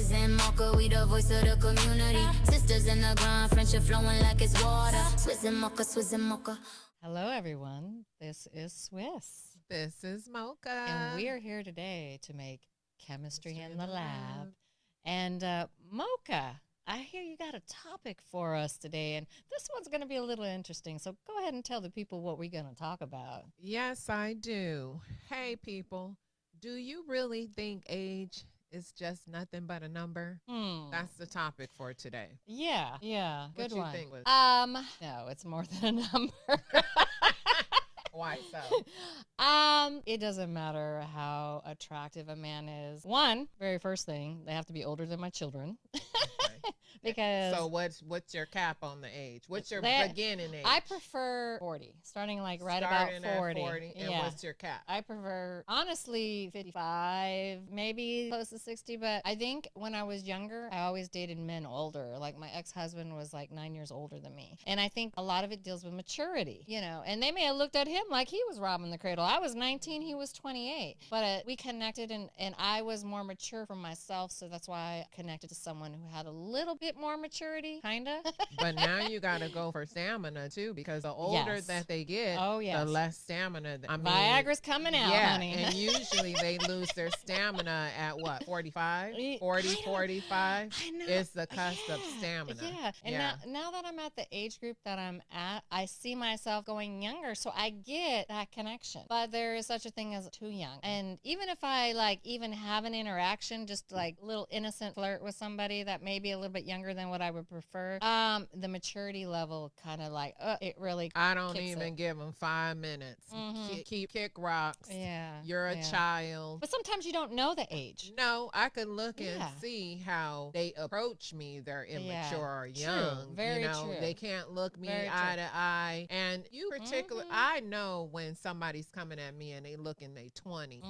Swizz N Mocca, we the voice of the community. Sisters in the grind, friendship flowing like it's water. Swizz N Mocca, Swizz N Mocca. Hello, everyone. This is Swizz. This is Mocha. And we are here today to make chemistry in the lab. And Mocha, I hear you got a topic for us today, and this one's going to be a little interesting. So go ahead and tell the people what we're going to talk about. Yes, I do. Hey, people, do you really think age is just nothing but a number? That's the topic for today. Yeah, good what one. You think was? No, it's more than a number. Why so? It doesn't matter how attractive a man is. One, very first thing, they have to be older than my children. Because so what's your cap on the age? What's your beginning age? I prefer 40, starting about 40. At 40. And what's your cap? I prefer, honestly, 55, maybe close to 60. But I think when I was younger, I always dated men older. Like my ex-husband was like 9 years older than me. And I think a lot of it deals with maturity, you know. And they may have looked at him like he was robbing the cradle. I was 19, he was 28. But we connected, and I was more mature for myself. So that's why I connected to someone who had a little bit more maturity, kind of. But now you got to go for stamina too, because the older that they get, the less stamina. I mean, Viagra's coming out, honey. And usually they lose their stamina at what, 45? 40, 45? I know. It's the cusp of stamina. Yeah. And now that I'm at the age group that I'm at, I see myself going younger, so I get that connection. But there is such a thing as too young. And even if I even have an interaction, just like a little innocent flirt with somebody that may be a little bit younger than what I would prefer, the maturity level kind of it really I don't even give them 5 minutes. Kick rocks. Yeah. You're a child. But sometimes you don't know the age. No, I can look and see how they approach me. They're immature or young. Very true. They can't look me eye to eye. And you particular, I know when somebody's coming at me and they look in their 20s.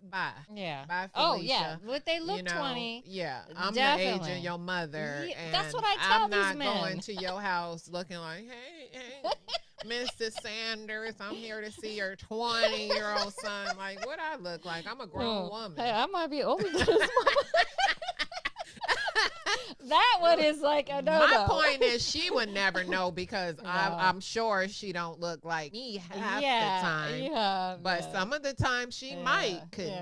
Bye. Yeah. Bye, Felicia. Oh, yeah. But they look 20. Yeah. I'm definitely the age of your mother. Yeah, and that's what I tell I'm these not men. going to your house looking like, hey, Mrs. Sanders, I'm here to see your 20-year-old son. Like, what I look like? I'm a grown woman. Hey, I might be older than his mom. That one is like a no-no. My point is she would never know because I'm sure she don't look like me half the time. Yeah, but some of the time she could,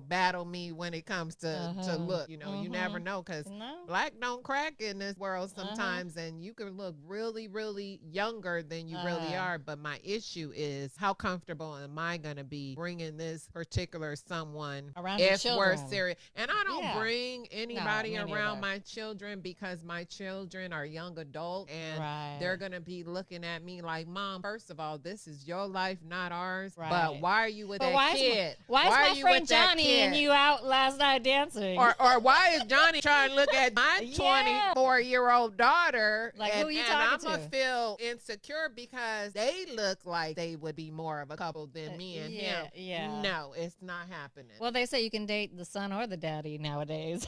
battle me when it comes to look. You know, you never know because black don't crack in this world sometimes, and you can look really, really younger than you really are. But my issue is how comfortable am I going to be bringing this particular someone around if we're serious? And I don't bring anybody around neither. my children because my children are young adults and they're going to be looking at me like, Mom, first of all, this is your life, not ours. But why are you with that kid? Why is my friend Johnny and you out last night dancing? Or why is Johnny trying to look at my 24-year-old daughter? Like, who you and talking I'm to? going to feel insecure because they look like they would be more of a couple than me and him. Yeah. No, it's not happening. Well, they say you can date the son or the daddy nowadays.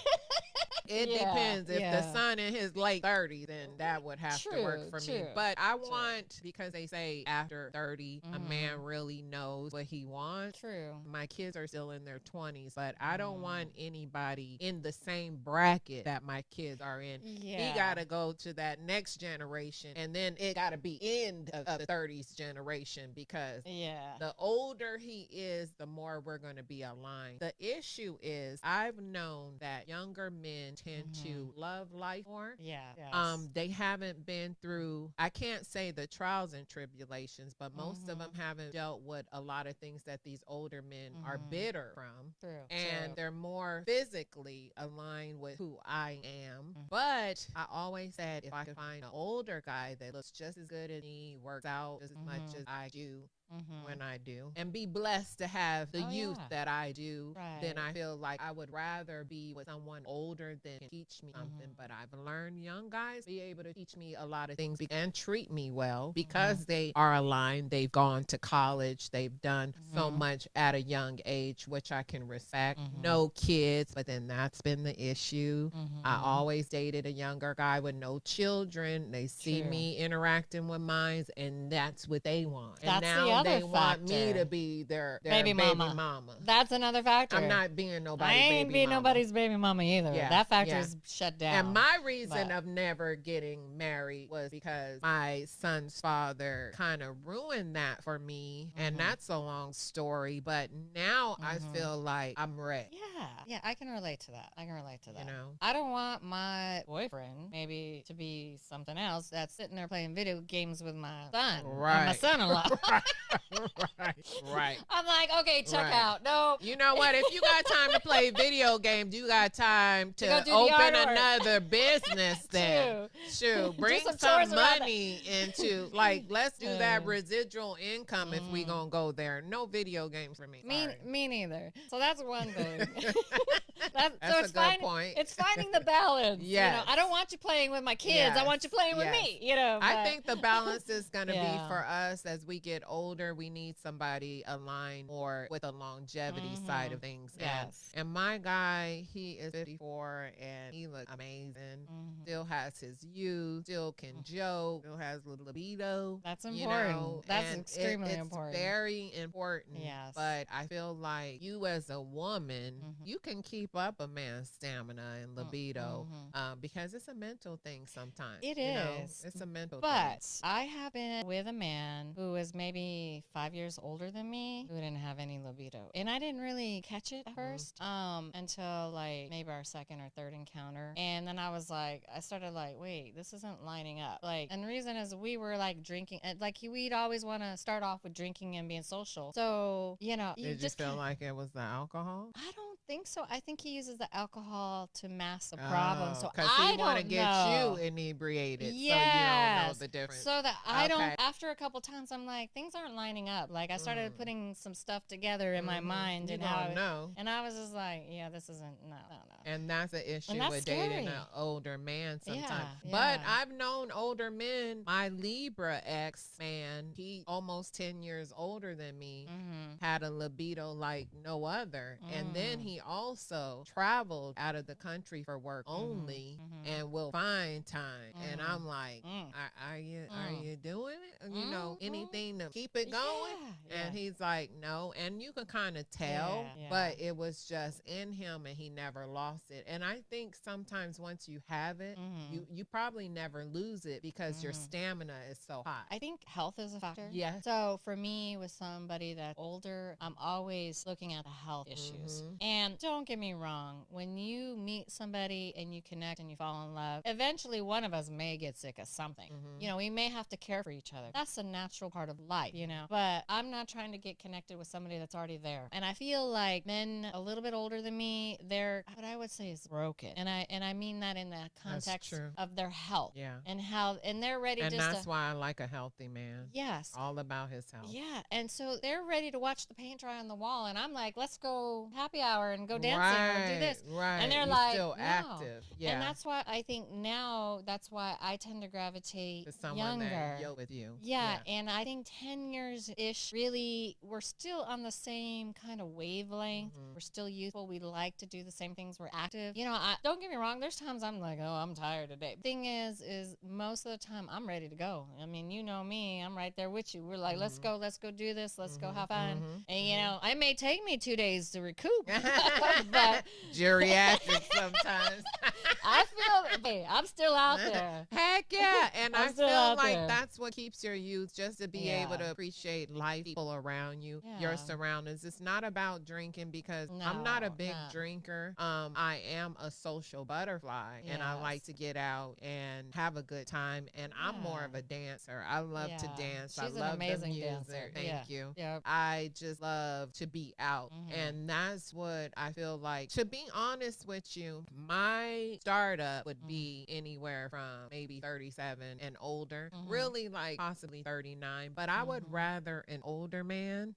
It depends. If the son in his late 30s, then that would have to work for me. But I want, because they say after 30, a man really knows what he wants. True. My kids are still in their 20s, but I don't want anybody in the same bracket that my kids are in. Yeah. He got to go to that next generation, and then it got to be end of the 30s generation because the older he is, the more we're going to be aligned. The issue is I've known that younger men tend to love life more. They haven't been through, I can't say the trials and tribulations, but most of them haven't dealt with a lot of things that these older men are bitter from. And they're more physically aligned with who I am. But I always said if I could find an older guy that looks just as good as me, works out just as much as I do, when I do, and be blessed to have the youth that I do, then I feel like I would rather be with someone older than can teach me something. But I've learned young guys be able to teach me a lot of things and treat me well because they are aligned. They've gone to college. They've done so much at a young age, which I can respect. No kids, but then that's been the issue. I always dated a younger guy with no children. They see me interacting with mine, and that's what they want. And that's now the other they factor. want me to be their baby mama. That's another factor. I'm not being nobody's I ain't baby being mama. nobody's baby mama either. That factories shut down. And my reason of never getting married was because my son's father kind of ruined that for me. And that's a long story. But now I feel like I'm ready. Yeah, I can relate to that. You know? I don't want my boyfriend maybe to be something else that's sitting there playing video games with my son. Right. And my son-in-law. Right. I'm like, okay, check out. No. You know what? If you got time to play video games, you got time to go do the open yard work. another business then. Shoot, bring some money into, like, let's do that residual income if we gonna go there. No video games for me. Me neither. So that's one thing. That's a good point. It's finding the balance. Yes. You know, I don't want you playing with my kids. Yes. I want you playing with me. You know, I think the balance is going to be for us as we get older. We need somebody aligned more with the longevity side of things. Yes. And my guy, he is 54 and he looks amazing. Still has his youth. Still can joke. Still has a little libido. That's important. You know? That's and extremely important. It's very important. Yes. But I feel like you as a woman, you can keep up a man's stamina and libido because it's a mental thing sometimes. It you is. know? It's a mental thing. But I have been with a man who was maybe 5 years older than me who didn't have any libido. And I didn't really catch it at first until like maybe our second or third encounter. And then I started like, wait, this isn't lining up. Like, and the reason is we were like drinking, like we'd always want to start off with drinking and being social. So, you know, Did you feel like it was the alcohol? I don't think so. I think he uses the alcohol to mask the problem. So because I he want to get know. you inebriated, Yes. so you don't know the difference. So that I don't. After a couple times, I'm like, things aren't lining up. Like I started putting some stuff together in my mind, you and don't how, know. And I was just like, yeah, this isn't no. And that's an issue that's with dating scary. an older man sometimes. Yeah, But yeah. I've known older men. My Libra ex man, he almost 10 years older than me, had a libido like no other. And then he also traveled out of the country for work only and will find time. And I'm like, are you doing it? You know, anything to keep it going? Yeah. And he's like, no. And you can kind of tell, but it was just in him and he never lost it. And I think sometimes once you have it, you probably never lose it because your stamina is so high. I think health is a factor. Yes. So for me, with somebody that's older, I'm always looking at the health issues. And don't get me wrong, when you meet somebody and you connect and you fall in love, eventually one of us may get sick of something. You know, we may have to care for each other. That's a natural part of life, you know. But I'm not trying to get connected with somebody that's already there. And I feel like men a little bit older than me, they're what I would say is broken. And I mean that in the context of their health. Yeah. And they're ready And just that's why I like a healthy man. Yes. All about his health. Yeah. And so they're ready to watch the paint dry on the wall. And I'm like, let's go happy hour and go dancing or do this. Right. And they're You're like, still no. active. Yeah. And that's why I think now that's why I tend to gravitate to someone younger. that yoke with you. Yeah. And I think 10 years-ish, really, we're still on the same kind of wavelength. We're still youthful. We like to do the same things. We're active. You know, don't get me wrong. There's times I'm like, oh, I'm tired today. Thing is most of the time I'm ready to go. I mean, you know me. I'm right there with you. We're like, let's go do this. Let's go have fun. And, you know, it may take me 2 days to recoup. But geriatric sometimes. I feel, hey, I'm still out there. Heck yeah. And I still feel out like there. that's what keeps your youth, just to be able to appreciate life, people around you, your surroundings. It's not about drinking because I'm not a big drinker. I am a social butterfly and I like to get out and have a good time. And I'm more of a dancer. I love to dance. She's I love an amazing the music. dancer. Thank you. Yep. I just love to be out. And that's what I feel like. To be honest with you, my startup would be anywhere from maybe 37 and older, really like possibly 39. But I would rather an older man.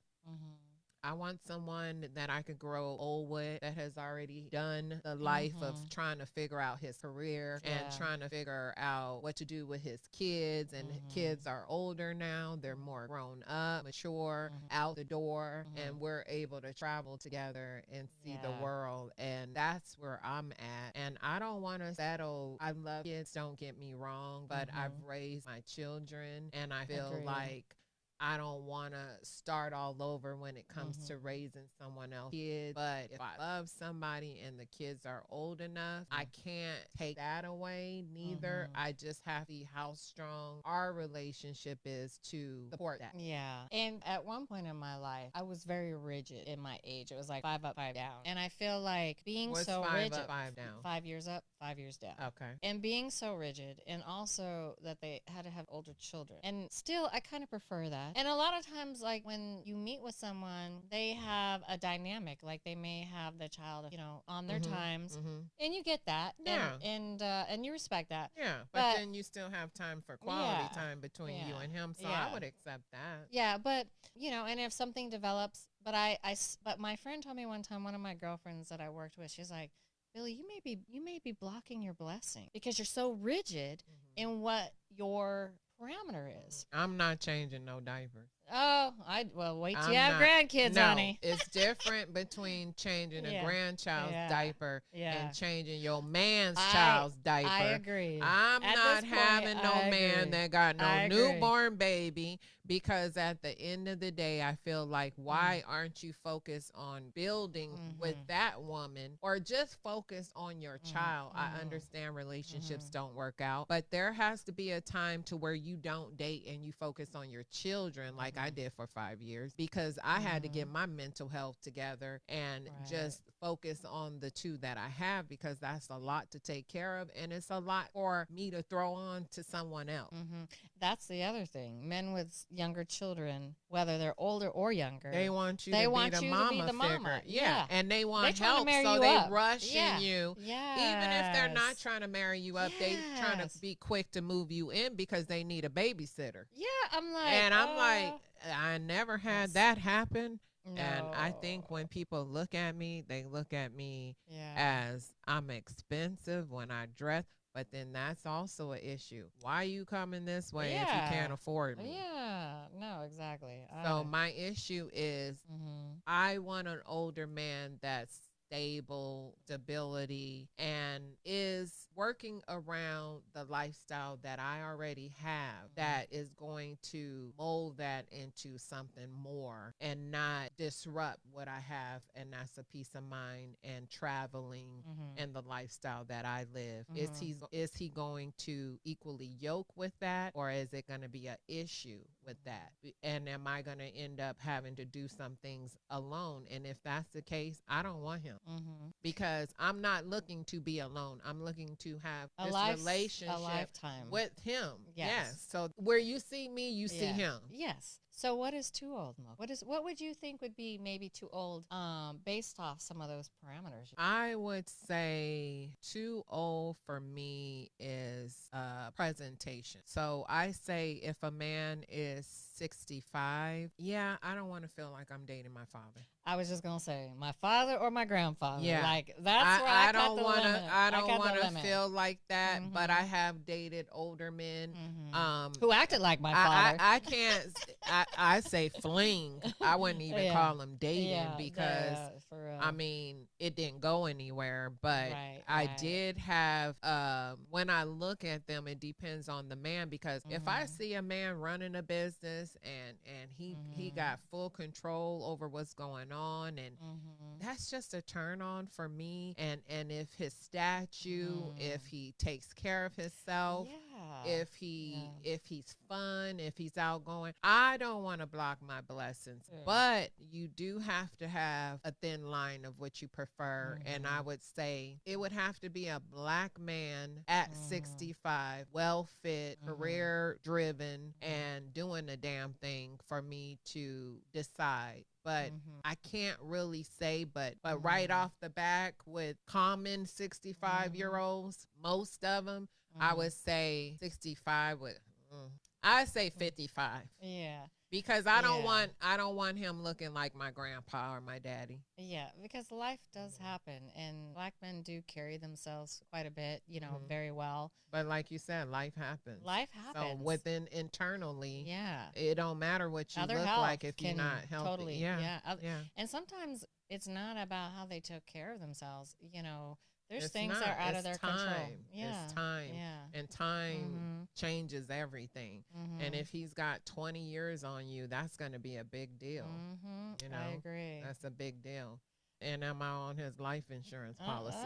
I want someone that I could grow old with that has already done the life of trying to figure out his career and trying to figure out what to do with his kids. And kids are older now. They're more grown up, mature, out the door, and we're able to travel together and see the world. And that's where I'm at. And I don't want to settle. I love kids, don't get me wrong, but I've raised my children and I feel like I don't want to start all over when it comes to raising someone else's kid. But if I love somebody and the kids are old enough, I can't take that away neither. I just have to see how strong our relationship is to support that. Yeah. And at one point in my life, I was very rigid in my age. It was like 5 up, 5 down. And I feel like being What's so 5 rigid. up, 5 down? 5 years up, 5 years down. Okay. And being so rigid, and also that they had to have older children. And still, I kind of prefer that. And a lot of times, like when you meet with someone, they have a dynamic. Like they may have the child, you know, on their times. And you get that. Yeah. And you respect that. Yeah. But then you still have time for quality time between you and him. So I would accept that. Yeah. But, you know, and if something develops, but but my friend told me one time, one of my girlfriends that I worked with, she's like, Billy, you may be blocking your blessing because you're so rigid in what your parameter is. I'm not changing no diapers. Oh, well, wait till you have grandkids, honey. It's different between changing a grandchild's diaper and changing your man's child's diaper. I agree. I'm not having no man that got no newborn baby, because at the end of the day, I feel like, why aren't you focused on building with that woman, or just focus on your child? I understand relationships don't work out, but there has to be a time to where you don't date and you focus on your children, like I did for 5 years, because I had to get my mental health together and just focus on the two that I have, because that's a lot to take care of, and it's a lot for me to throw on to someone else. That's the other thing. Men with younger children, whether they're older or younger, they want you to be the mama figure. Yeah. And they want help, so they rushing you. Even if they're not trying to marry you up, they trying to be quick to move you in because they need a babysitter. I'm like, I never had that happen. No. And I think when people look at me, they look at me as I'm expensive when I dress. But then that's also an issue. Why are you coming this way if you can't afford me? No, exactly. So my issue is I want an older man that's stable, stability, and is working around the lifestyle that I already have, that is going to mold that into something more and not disrupt what I have, and that's a peace of mind and traveling and the lifestyle that I live. Is he going to equally yoke with that, or is it going to be an issue with that? And am I going to end up having to do some things alone? And if that's the case, I don't want him. Because I'm not looking to be alone. I'm looking to have this relationship with him. Yes. So where you see me, you see him. Yes. So what is too old, Mo? What would you think would be maybe too old, based off some of those parameters? I would say too old for me is presentation. So I say if a man is 65, I don't want to feel like I'm dating my father. I was just gonna say my father or my grandfather. Yeah, like that's where I don't want to. I don't want to feel like that. But I have dated older men who acted like my father. I can't. I say fling. I wouldn't even call them dating because I mean it didn't go anywhere. But I did have. When I look at them, it depends on the man, because if I see a man running a business and he got full control over what's going on, and that's just a turn on for me. And if his statue, if he takes care of himself, if he's fun, if he's outgoing, I don't want to block my blessings. But you do have to have a thin line of what you prefer. And I would say it would have to be a black man at 65, well fit, career driven, and doing the damn thing for me to decide. But I can't really say, but right off the back with common 65-year-olds, most of them, I would say 65 with, I say 55. Yeah. Because I don't want him looking like my grandpa or my daddy. Yeah, because life does happen, and black men do carry themselves quite a bit, very well. But like you said, life happens. Life happens. So internally, it don't matter what you look like if you're not healthy. Totally, And sometimes it's not about how they took care of themselves. There's things that are out of their control. Yeah. It's time. Yeah. And time changes everything. And if he's got 20 years on you, that's going to be a big deal. You know, I agree. That's a big deal. And am I on his life insurance policy?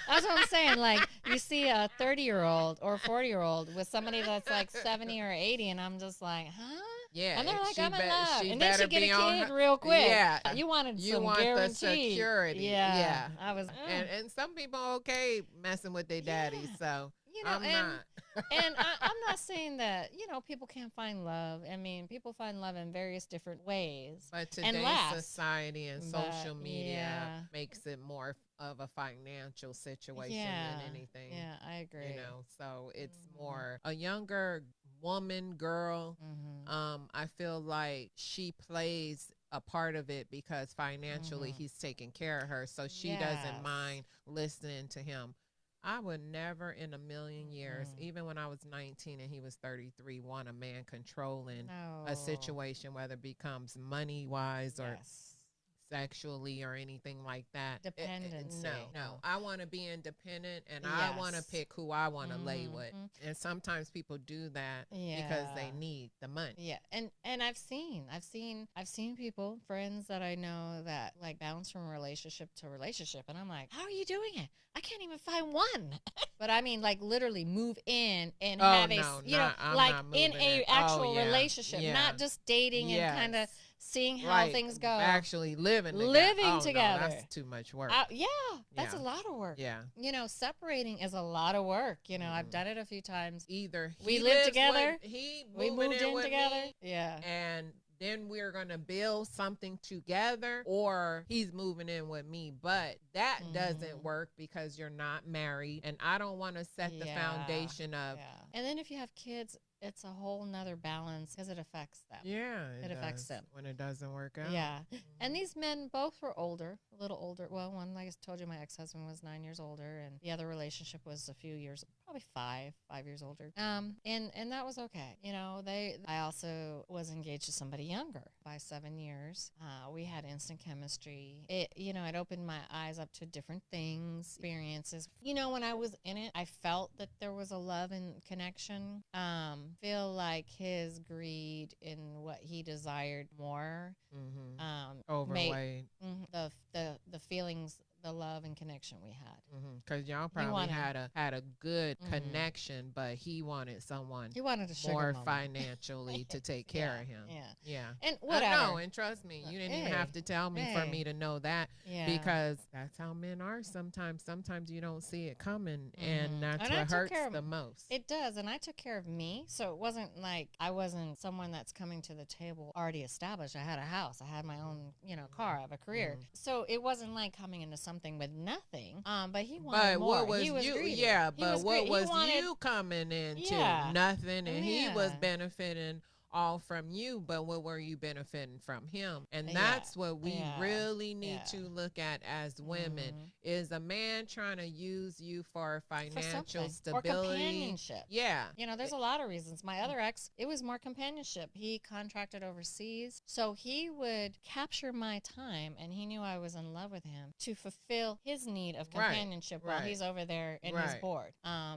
That's what I'm saying. Like, you see a 30-year-old or 40-year-old with somebody that's like 70 or 80, and I'm just like, huh? Yeah. And they're like, I'm in love. And then better she get a be on kid her- real quick. Yeah. You wanted You some want guarantee. the security. Yeah. I was, And some people okay messing with their daddies, so you know, I'm not. And I'm not saying that, you know, people can't find love. I mean, people find love in various different ways. But today's last. society and social media yeah. makes it more of a financial situation Yeah. than anything. Yeah, I agree. You know, so it's more a younger woman, girl. I feel like she plays a part of it because financially he's taking care of her, so she doesn't mind listening to him. I would never in a million years, even when I was 19 and he was 33, want a man controlling a situation, whether it becomes money-wise or sexually or anything like that. Dependency. No. I want to be independent, and I want to pick who I want to lay with. And sometimes people do that because they need the money. Yeah, and I've seen people, friends that I know that like bounce from relationship to relationship, and I'm like, how are you doing it? I can't even find one. But I mean, like literally move in and have I'm in a actual relationship, not just dating and kind of seeing how things go. Actually living together. No, that's too much work. That's a lot of work. Yeah. You know, separating is a lot of work. You know, I've done it a few times. Either we live together, we moved in together. Me, yeah. And then we're going to build something together, or he's moving in with me. But that doesn't work because you're not married. And I don't want to set the foundation of. Yeah. And then if you have kids, it's a whole nother balance because it affects them. Yeah, it affects them when it doesn't work out. Yeah, and these men both were older, a little older. Well, one, like I told you, my ex-husband was 9 years older, and the other relationship was a few years, probably five years older. And that was okay. You know, I also was engaged to somebody younger by 7 years. We had instant chemistry. It opened my eyes up to different things, experiences. You know, when I was in it, I felt that there was a love and connection. Feel like his greed in what he desired more overweighed the feelings, the love and connection we had. Because y'all probably had a good connection, but he wanted someone a more financially to take care of him. Yeah. And whatever. I know, and trust me, you didn't even have to tell me for me to know that, because that's how men are sometimes. Sometimes you don't see it coming, and that's what hurts the most. It does, and I took care of me, so it wasn't like I wasn't someone that's coming to the table already established. I had a house, I had my own, car, I have a career. So it wasn't like coming into something with nothing. But he wanted more. What was he was you? greedy. Yeah, but what was you coming into? Nothing, and he was benefiting all from you, but what were you benefiting from him? And that's what we really need to look at as women. Is a man trying to use you for financial stability or companionship? Yeah. You know, there's a lot of reasons. My other ex, it was more companionship. He contracted overseas, so he would capture my time, and he knew I was in love with him to fulfill his need of companionship while he's over there and he's bored.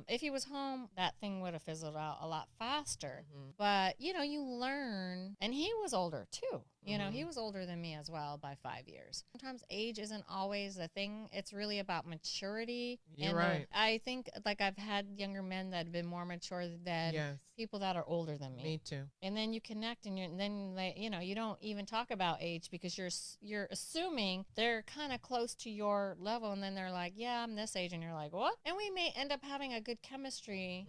If he was home, that thing would have fizzled out a lot faster. But, you learn, and he was older too. He was older than me as well by 5 years. Sometimes age isn't always the thing. It's really about maturity. You're right. I think, like, I've had younger men that have been more mature than people that are older than me. Me too. And then you connect, and then you don't even talk about age because you're assuming they're kind of close to your level, and then they're like, yeah, I'm this age, and you're like, what? And we may end up having a good chemistry,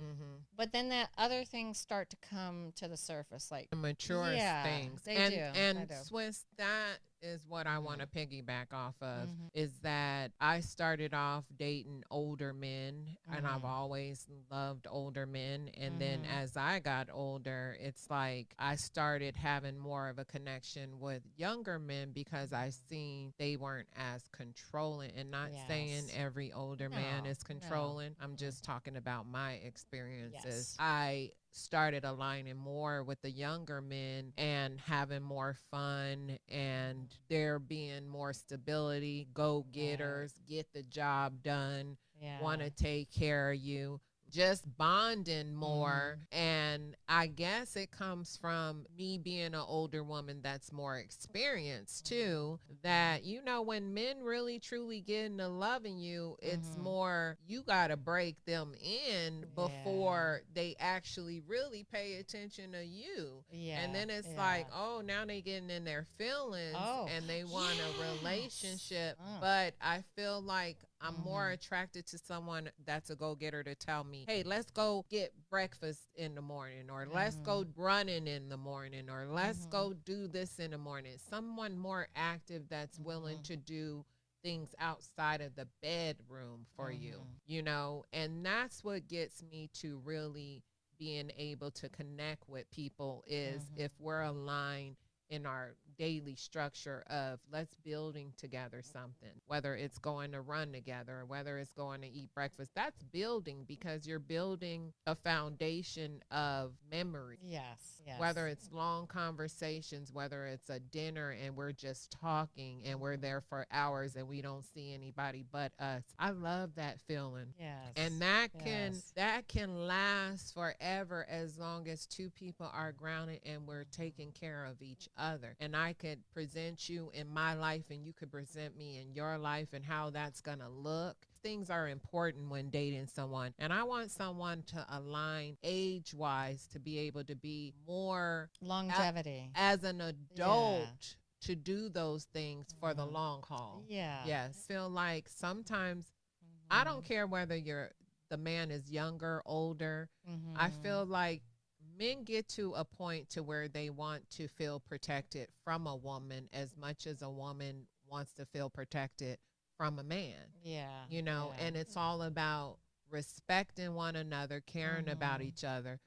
but then that other things start to come to the surface, like mature things. They do. And Swizz, that is what I want to piggyback off of, is that I started off dating older men, and I've always loved older men. And then as I got older, it's like I started having more of a connection with younger men because I seen they weren't as controlling, and not saying every older man is controlling. I'm just talking about my experiences. I started aligning more with the younger men and having more fun, and there being more stability, go-getters, get the job done. want to take care of you, just bonding more. And I guess it comes from me being an older woman that's more experienced too, that, you know, when men really truly get into loving you, it's more, you got to break them in before they actually really pay attention to you. And then it's like, oh, now they getting in their feelings and they want a relationship. But I feel like I'm more attracted to someone that's a go-getter to tell me, hey, let's go get breakfast in the morning, or let's go running in the morning, or let's go do this in the morning. Someone more active that's willing to do things outside of the bedroom for you, you know? And that's what gets me to really being able to connect with people is if we're aligned in our daily structure of let's building together something, whether it's going to run together, whether it's going to eat breakfast. That's building, because you're building a foundation of memory. Whether it's long conversations, whether it's a dinner and we're just talking and we're there for hours and we don't see anybody but us. I love that feeling. And that can last forever as long as two people are grounded and we're taking care of each other. And I could present you in my life and you could present me in your life, and how that's going to look. Things are important when dating someone. And I want someone to align age-wise to be able to be more longevity as an adult to do those things for the long haul. Feel like sometimes I don't care whether the man is younger, older. I feel like men get to a point to where they want to feel protected from a woman as much as a woman wants to feel protected from a man. You know, and it's all about respecting one another, caring about each other,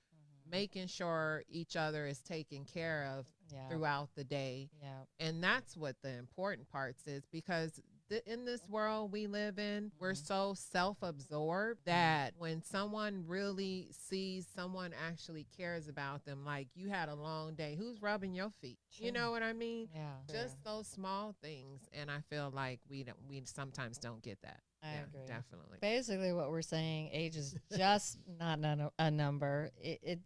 making sure each other is taken care of throughout the day. And that's what the important parts is, because in this world we live in, we're so self-absorbed that when someone really sees someone actually cares about them, like you had a long day, who's rubbing your feet? You know what I mean? Just those small things. And I feel like we sometimes don't get that. I agree. Definitely. Basically, what we're saying, age is just not a number.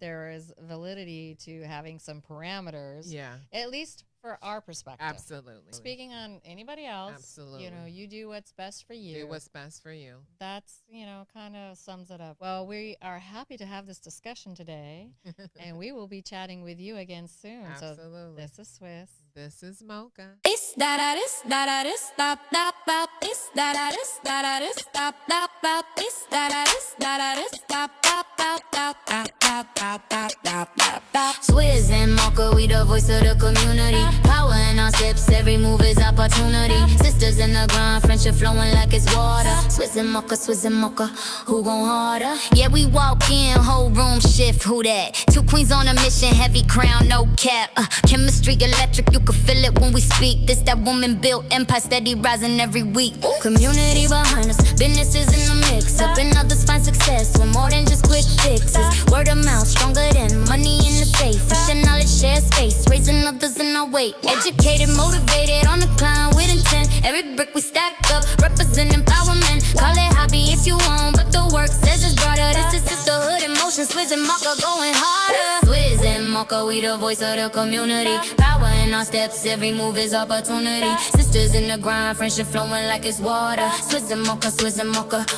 There is validity to having some parameters. At least for our perspective. Absolutely. Speaking on anybody else, absolutely. You know, you do what's best for you. Do what's best for you. That's, you know, kind of sums it up. Well, we are happy to have this discussion today, and we will be chatting with you again soon. Absolutely. So this is Swizz. This is Mocca. It's da-da-this, da-da-this, stop, stop, stop. It's da-da-this, da-da-this, stop, stop, stop. It's da-da-this, da-da-this, stop, stop, stop, stop, stop, stop, stop, stop, stop, stop. Swizz N Mocca, we the voice of the community. Power in our steps, every move is opportunity. Sisters in the grind, friendship flowing like it's water. Swizz N Mocca, Swizz N Mocca, who gon' harder? Yeah, we walk in, whole room shift, who that? Two queens on a mission, heavy crown, no cap. Chemistry electric, you can feel it when we speak. This that woman built empire, steady rising every week. Community behind us, businesses in the mix. Helping others find success, we're more than just quick fixes. Word of mouth, stronger than money in the safe. We share knowledge, share space, raising others in our weight. Educated, motivated, on the climb with intent. Every brick we stack up, represent empowerment. Call it hobby if you want, but the work says it's broader. This is sisterhood in motion, Swizz N Mocca going harder. Swizz N Mocca, we the voice of the community. Power in our steps, every move is opportunity. Sisters in the grind, friendship flowing like it's water. Swizz N Mocca,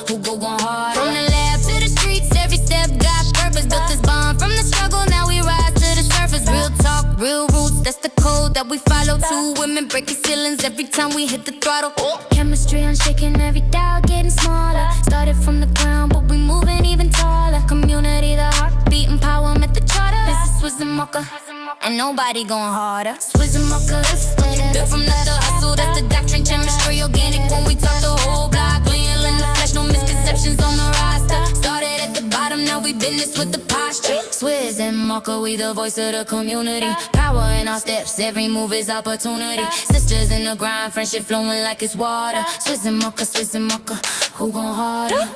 who go on hard. From the lab to the streets, every step got purpose. Built this bond from the struggle, now we rise to the surface. Real talk, real roots, that's the code that we follow. Two women breaking ceilings every time we hit the throttle. Chemistry unshaken, every dial getting smaller. Started from the ground, but we moving even taller. Community, the heartbeat, empowerment, the charter. This is Swizz N Mocca, and nobody going harder. Swizz N Mocca, built from the hustle, that's the doctrine. Chemistry organic when we talk the whole block. Real in the flesh, no misconceptions on the roster. Started at the bottom, now we business with the posture. Swizz N Mocca, we the voice of the community. Power in our steps, every move is opportunity. Sisters in the grind, friendship flowing like it's water. Swizz N Mocca, who gon' harder?